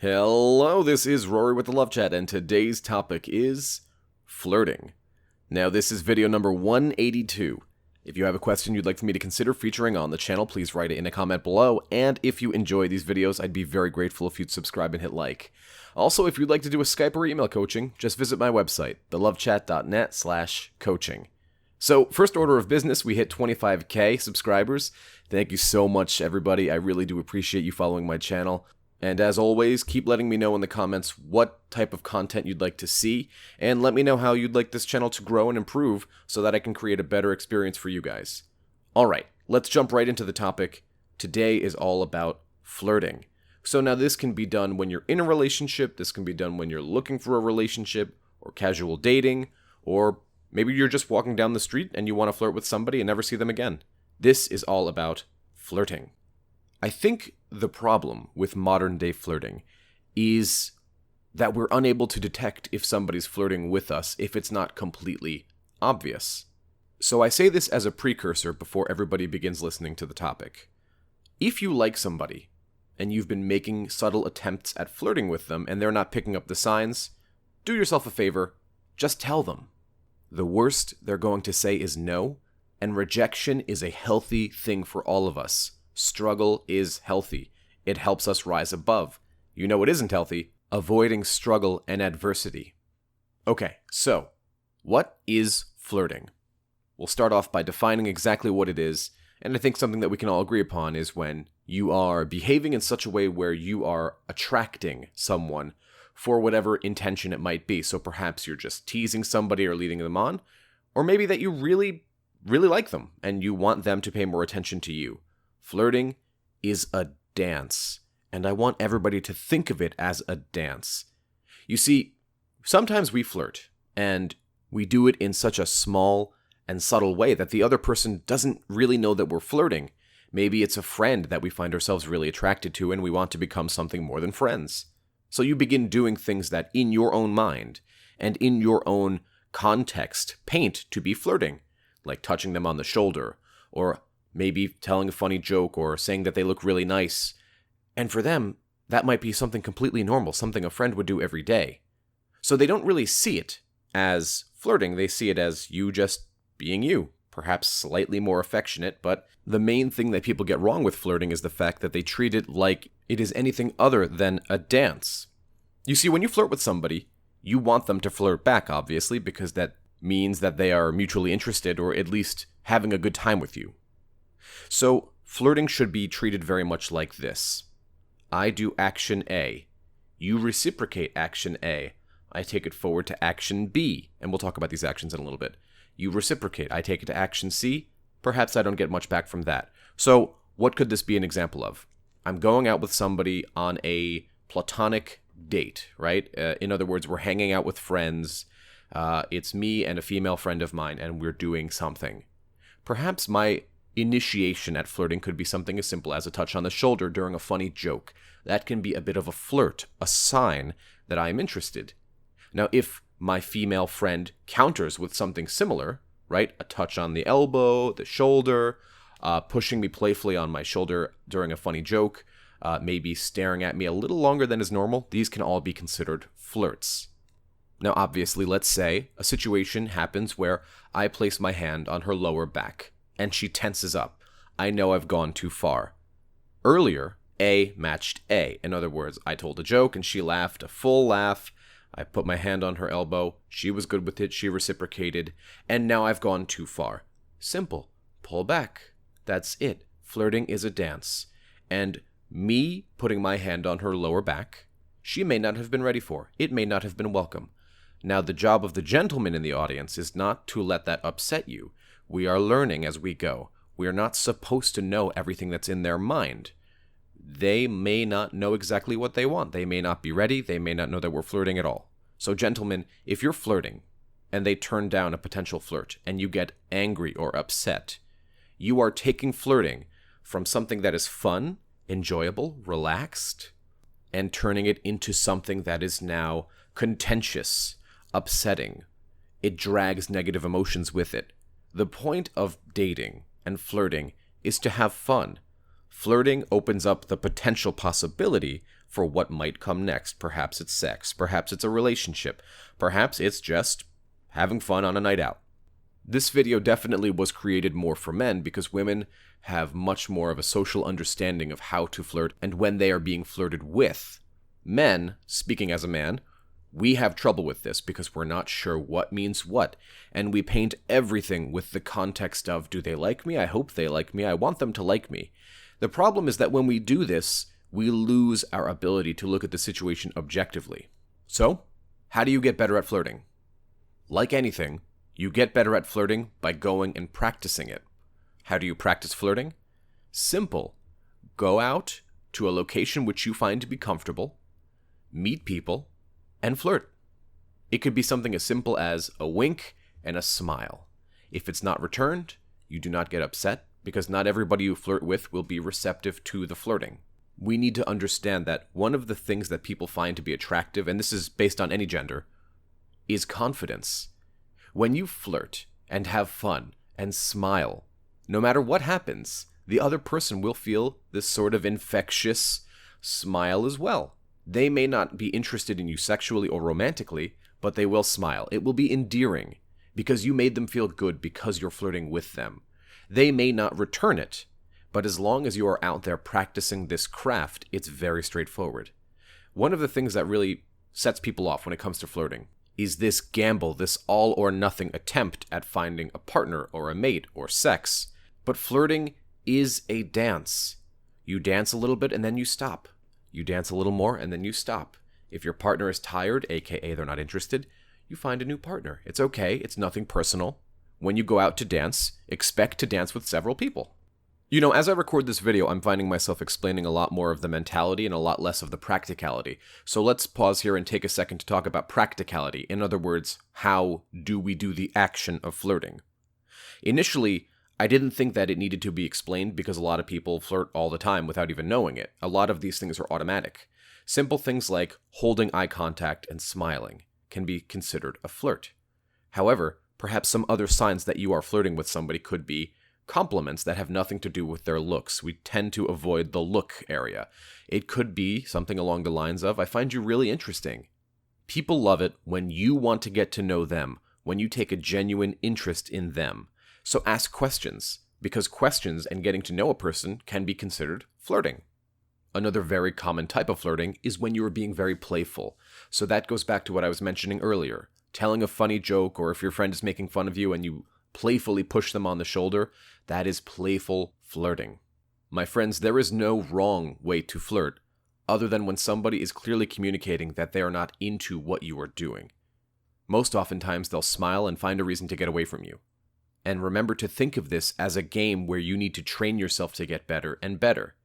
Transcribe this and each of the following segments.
Hello, this is Rory with the Love Chat, and today's topic is flirting. Now, this is video number 182. If you have a question you'd like for me to consider featuring on the channel, please write it in a comment below, and if you enjoy these videos, I'd be very grateful if you'd subscribe and hit like. Also, if you'd like to do a Skype or email coaching, just visit my website, thelovechat.net/coaching. So, first order of business, we hit 25k subscribers. Thank you so much, everybody. I really do appreciate you following my channel. And as always, keep letting me know in the comments what type of content you'd like to see, and let me know how you'd like this channel to grow and improve so that I can create a better experience for you guys. Alright, let's jump right into the topic. Today is all about flirting. So now this can be done when you're in a relationship, this can be done when you're looking for a relationship, or casual dating, or maybe you're just walking down the street and you want to flirt with somebody and never see them again. This is all about flirting. I think the problem with modern day flirting is that we're unable to detect if somebody's flirting with us if it's not completely obvious. So I say this as a precursor before everybody begins listening to the topic. If you like somebody and you've been making subtle attempts at flirting with them and they're not picking up the signs, do yourself a favor, just tell them. The worst they're going to say is no, and rejection is a healthy thing for all of us. Struggle is healthy. It helps us rise above. You know what isn't healthy? Avoiding struggle and adversity. Okay, so, what is flirting? We'll start off by defining exactly what it is, and I think something that we can all agree upon is when you are behaving in such a way where you are attracting someone for whatever intention it might be. So perhaps you're just teasing somebody or leading them on, or maybe that you really like them and you want them to pay more attention to you. Flirting is a dance, and I want everybody to think of it as a dance. You see, sometimes we flirt, and we do it in such a small and subtle way that the other person doesn't really know that we're flirting. Maybe it's a friend that we find ourselves really attracted to, and we want to become something more than friends. So you begin doing things that in your own mind and in your own context paint to be flirting, like touching them on the shoulder, or maybe telling a funny joke or saying that they look really nice. And for them, that might be something completely normal, something a friend would do every day. So they don't really see it as flirting, they see it as you just being you, perhaps slightly more affectionate, but the main thing that people get wrong with flirting is the fact that they treat it like it is anything other than a dance. You see, when you flirt with somebody, you want them to flirt back, obviously, because that means that they are mutually interested or at least having a good time with you. So, flirting should be treated very much like this. I do action A. You reciprocate action A. I take it forward to action B, and we'll talk about these actions in a little bit. You reciprocate. I take it to action C. Perhaps I don't get much back from that. So, what could this be an example of? I'm going out with somebody on a platonic date, right? In other words, we're hanging out with friends. It's me and a female friend of mine, and we're doing something. Perhaps my initiation at flirting could be something as simple as a touch on the shoulder during a funny joke. That can be a bit of a flirt, a sign that I am interested. Now, if my female friend counters with something similar, right, a touch on the elbow, the shoulder, pushing me playfully on my shoulder during a funny joke, maybe staring at me a little longer than is normal, these can all be considered flirts. Now, obviously, let's say a situation happens where I place my hand on her lower back, and she tenses up. I know I've gone too far. Earlier, A matched A. In other words, I told a joke and she laughed, a full laugh. I put my hand on her elbow. She was good with it. She reciprocated. And now I've gone too far. Simple. Pull back. That's it. Flirting is a dance. And me putting my hand on her lower back, she may not have been ready for. It may not have been welcome. Now, the job of the gentleman in the audience is not to let that upset you. We are learning as we go. We are not supposed to know everything that's in their mind. They may not know exactly what they want. They may not be ready. They may not know that we're flirting at all. So, gentlemen, if you're flirting and they turn down a potential flirt and you get angry or upset, you are taking flirting from something that is fun, enjoyable, relaxed, and turning it into something that is now contentious, upsetting. It drags negative emotions with it. The point of dating and flirting is to have fun. Flirting opens up the potential possibility for what might come next. Perhaps it's sex, perhaps it's a relationship, perhaps it's just having fun on a night out. This video definitely was created more for men because women have much more of a social understanding of how to flirt and when they are being flirted with. Men, speaking as a man, we have trouble with this because we're not sure what means what, and we paint everything with the context of, do they like me? I hope they like me. I want them to like me. The problem is that when we do this, we lose our ability to look at the situation objectively. So, how do you get better at flirting? Like anything, you get better at flirting by going and practicing it. How do you practice flirting? Simple. Go out to a location which you find to be comfortable, meet people, and flirt. It could be something as simple as a wink and a smile. If it's not returned, you do not get upset, because not everybody you flirt with will be receptive to the flirting. We need to understand that one of the things that people find to be attractive, and this is based on any gender, is confidence. When you flirt and have fun and smile, no matter what happens, the other person will feel this sort of infectious smile as well. They may not be interested in you sexually or romantically, but they will smile. It will be endearing because you made them feel good because you're flirting with them. They may not return it, but as long as you are out there practicing this craft, it's very straightforward. One of the things that really sets people off when it comes to flirting is this gamble, this all-or-nothing attempt at finding a partner or a mate or sex. But flirting is a dance. You dance a little bit and then you stop. You dance a little more and then you stop. If your partner is tired, aka they're not interested, you find a new partner. It's okay, it's nothing personal. When you go out to dance, expect to dance with several people. You know, as I record this video, I'm finding myself explaining a lot more of the mentality and a lot less of the practicality. So let's pause here and take a second to talk about practicality. In other words, how do we do the action of flirting? Initially, I didn't think that it needed to be explained because a lot of people flirt all the time without even knowing it. A lot of these things are automatic. Simple things like holding eye contact and smiling can be considered a flirt. However, perhaps some other signs that you are flirting with somebody could be compliments that have nothing to do with their looks. We tend to avoid the look area. It could be something along the lines of, I find you really interesting. People love it when you want to get to know them, when you take a genuine interest in them. So ask questions, because questions and getting to know a person can be considered flirting. Another very common type of flirting is when you are being very playful. So that goes back to what I was mentioning earlier. Telling a funny joke, or if your friend is making fun of you and you playfully push them on the shoulder, that is playful flirting. My friends, there is no wrong way to flirt, other than when somebody is clearly communicating that they are not into what you are doing. Most oftentimes, they'll smile and find a reason to get away from you. And remember to think of this as a game where you need to train yourself to get better and better.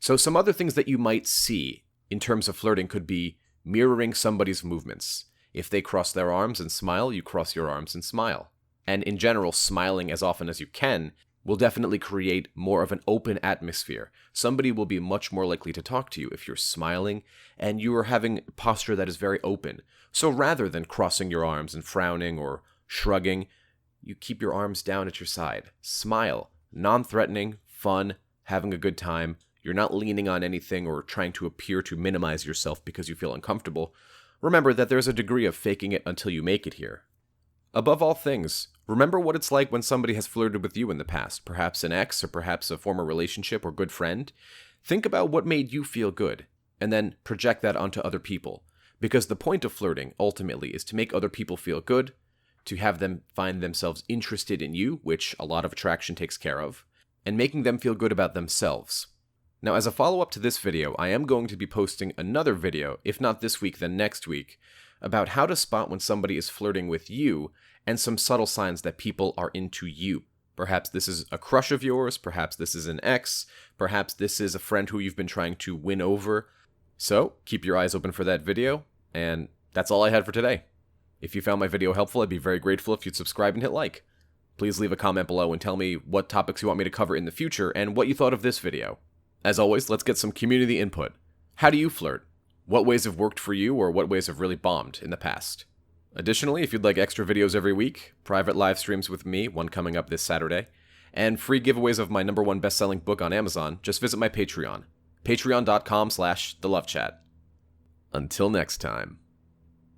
So some other things that you might see in terms of flirting could be mirroring somebody's movements. If they cross their arms and smile, you cross your arms and smile. And in general, smiling as often as you can will definitely create more of an open atmosphere. Somebody will be much more likely to talk to you if you're smiling and you are having a posture that is very open. So rather than crossing your arms and frowning or shrugging, you keep your arms down at your side. Smile. Non-threatening, fun, having a good time. You're not leaning on anything or trying to appear to minimize yourself because you feel uncomfortable. Remember that there's a degree of faking it until you make it here. Above all things, remember what it's like when somebody has flirted with you in the past, perhaps an ex or perhaps a former relationship or good friend. Think about what made you feel good, and then project that onto other people. Because the point of flirting, ultimately, is to make other people feel good, to have them find themselves interested in you, which a lot of attraction takes care of, and making them feel good about themselves. Now, as a follow-up to this video, I am going to be posting another video, if not this week, then next week, about how to spot when somebody is flirting with you and some subtle signs that people are into you. Perhaps this is a crush of yours, perhaps this is an ex, perhaps this is a friend who you've been trying to win over. So, keep your eyes open for that video, and that's all I had for today. If you found my video helpful, I'd be very grateful if you'd subscribe and hit like. Please leave a comment below and tell me what topics you want me to cover in the future and what you thought of this video. As always, let's get some community input. How do you flirt? What ways have worked for you, or what ways have really bombed in the past? Additionally, if you'd like extra videos every week, private live streams with me, one coming up this Saturday, and free giveaways of my #1 best-selling book on Amazon, just visit my Patreon. patreon.com/thelovechat. Until next time.